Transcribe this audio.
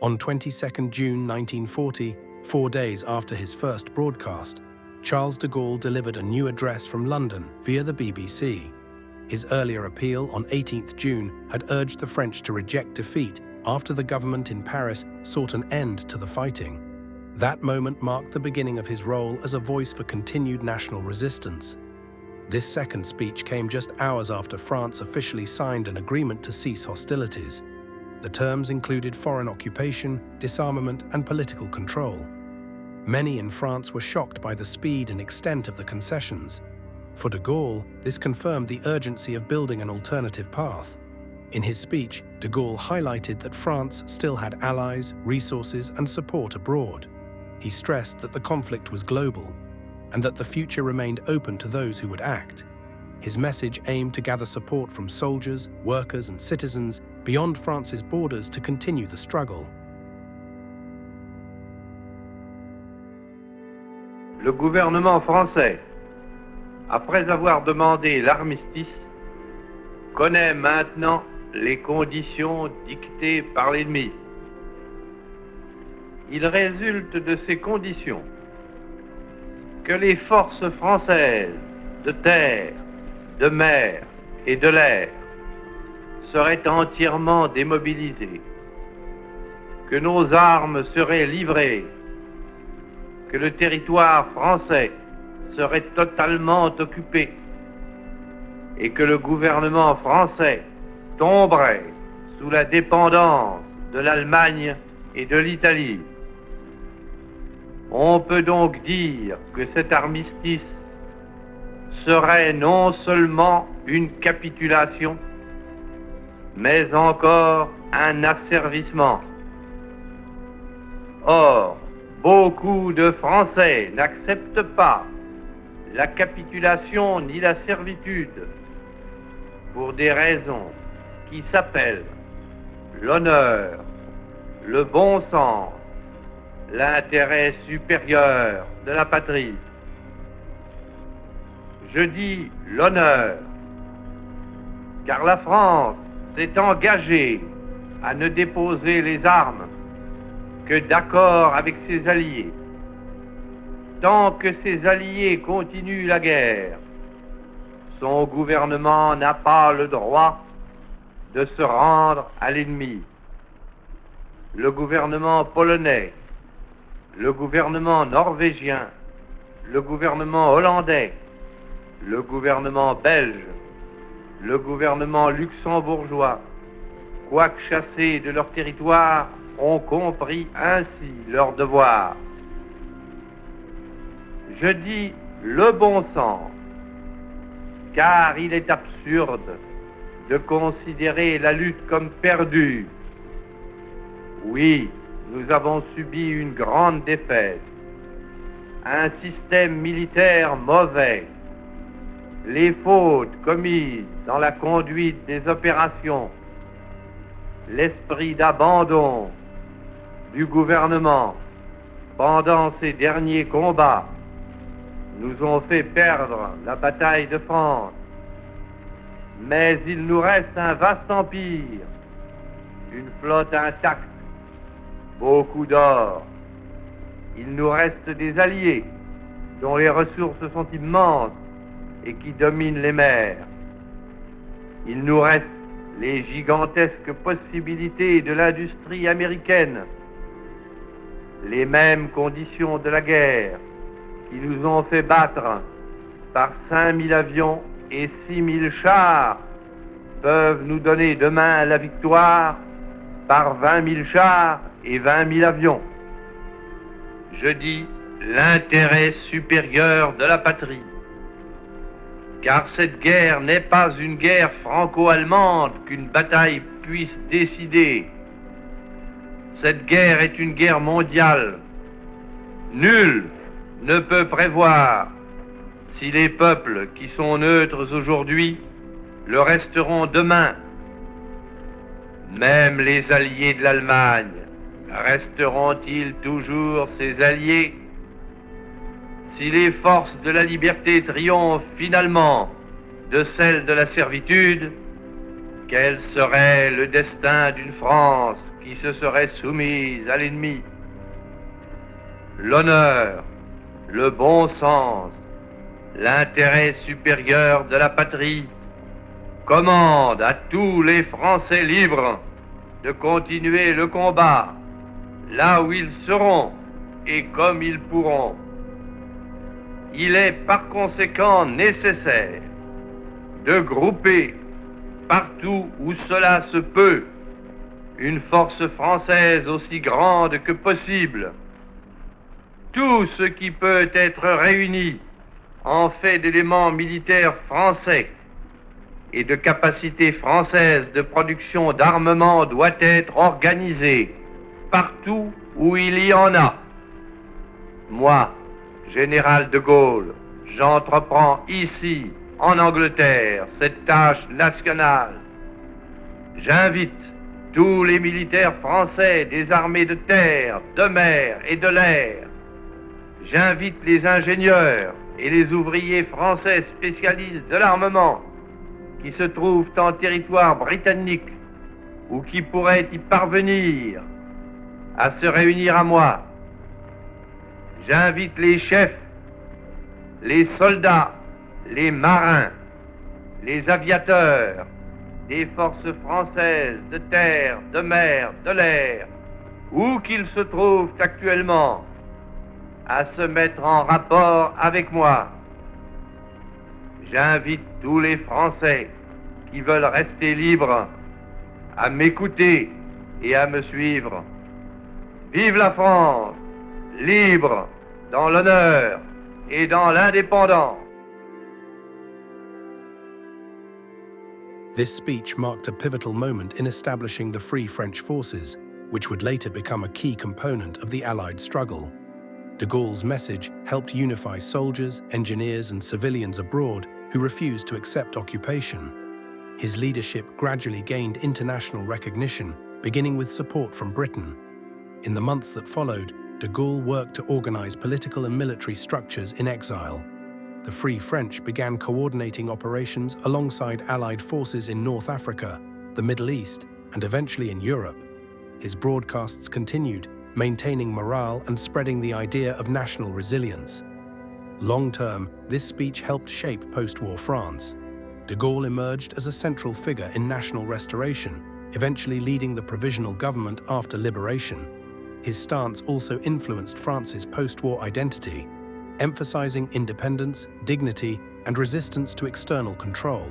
On 22nd June 1940, 4 days after his first broadcast, Charles de Gaulle delivered a new address from London via the BBC. His earlier appeal on 18th June had urged the French to reject defeat after the government in Paris sought an end to the fighting. That moment marked the beginning of his role as a voice for continued national resistance. This second speech came just hours after France officially signed an agreement to cease hostilities. The terms included foreign occupation, disarmament, and political control. Many in France were shocked by the speed and extent of the concessions. For de Gaulle, this confirmed the urgency of building an alternative path. In his speech, de Gaulle highlighted that France still had allies, resources, and support abroad. He stressed that the conflict was global and that the future remained open to those who would act. His message aimed to gather support from soldiers, workers, and citizens beyond France's borders to continue the struggle. Le gouvernement français, après avoir demandé l'armistice, connaît maintenant les conditions dictées par l'ennemi. Il résulte de ces conditions que les forces françaises de terre, de mer et de l'air seraient entièrement démobilisées, que nos armes seraient livrées, que le territoire français serait totalement occupé et que le gouvernement français tomberait sous la dépendance de l'Allemagne et de l'Italie. On peut donc dire que cet armistice serait non seulement une capitulation, mais encore un asservissement. Or, beaucoup de Français n'acceptent pas la capitulation ni la servitude pour des raisons qui s'appellent l'honneur, le bon sens, l'intérêt supérieur de la patrie. Je dis l'honneur, car la France s'est engagée à ne déposer les armes que d'accord avec ses alliés. Tant que ses alliés continuent la guerre, son gouvernement n'a pas le droit de se rendre à l'ennemi. Le gouvernement polonais, le gouvernement norvégien, le gouvernement hollandais, le gouvernement belge, le gouvernement luxembourgeois, quoique chassés de leur territoire, ont compris ainsi leur devoir. Je dis le bon sens, car il est absurde de considérer la lutte comme perdue. Oui, nous avons subi une grande défaite, un système militaire mauvais, les fautes commises dans la conduite des opérations, l'esprit d'abandon du gouvernement pendant ces derniers combats nous ont fait perdre la bataille de France. Mais il nous reste un vaste empire, une flotte intacte, beaucoup d'or. Il nous reste des alliés dont les ressources sont immenses et qui dominent les mers. Il nous reste les gigantesques possibilités de l'industrie américaine, les mêmes conditions de la guerre qui nous ont fait battre par 5000 avions et 6000 chars peuvent nous donner demain la victoire par 20 000 chars et 20 000 avions. Je dis l'intérêt supérieur de la patrie, car cette guerre n'est pas une guerre franco-allemande qu'une bataille puisse décider. Cette guerre est une guerre mondiale. Nul ne peut prévoir si les peuples qui sont neutres aujourd'hui le resteront demain. Même les alliés de l'Allemagne resteront-ils toujours ses alliés? Si les forces de la liberté triomphent finalement de celles de la servitude, quel serait le destin d'une France qui se seraient soumises à l'ennemi. L'honneur, le bon sens, l'intérêt supérieur de la patrie commandent à tous les Français libres de continuer le combat là où ils seront et comme ils pourront. Il est par conséquent nécessaire de grouper partout où cela se peut une force française aussi grande que possible. Tout ce qui peut être réuni en fait d'éléments militaires français et de capacités françaises de production d'armement doit être organisé partout où il y en a. Moi, général de Gaulle, j'entreprends ici, en Angleterre, cette tâche nationale. J'invite tous les militaires français des armées de terre, de mer et de l'air. J'invite les ingénieurs et les ouvriers français spécialistes de l'armement qui se trouvent en territoire britannique ou qui pourraient y parvenir à se réunir à moi. J'invite les chefs, les soldats, les marins, les aviateurs des forces françaises de terre, de mer, de l'air, où qu'ils se trouvent actuellement, à se mettre en rapport avec moi. J'invite tous les Français qui veulent rester libres à m'écouter et à me suivre. Vive la France, libre dans l'honneur et dans l'indépendance. This speech marked a pivotal moment in establishing the Free French Forces, which would later become a key component of the Allied struggle. De Gaulle's message helped unify soldiers, engineers, and civilians abroad who refused to accept occupation. His leadership gradually gained international recognition, beginning with support from Britain. In the months that followed, de Gaulle worked to organize political and military structures in exile. The Free French began coordinating operations alongside Allied forces in North Africa, the Middle East, and eventually in Europe. His broadcasts continued, maintaining morale and spreading the idea of national resilience. Long-term, this speech helped shape post-war France. De Gaulle emerged as a central figure in national restoration, eventually leading the provisional government after liberation. His stance also influenced France's post-war identity, emphasizing independence, dignity, and resistance to external control.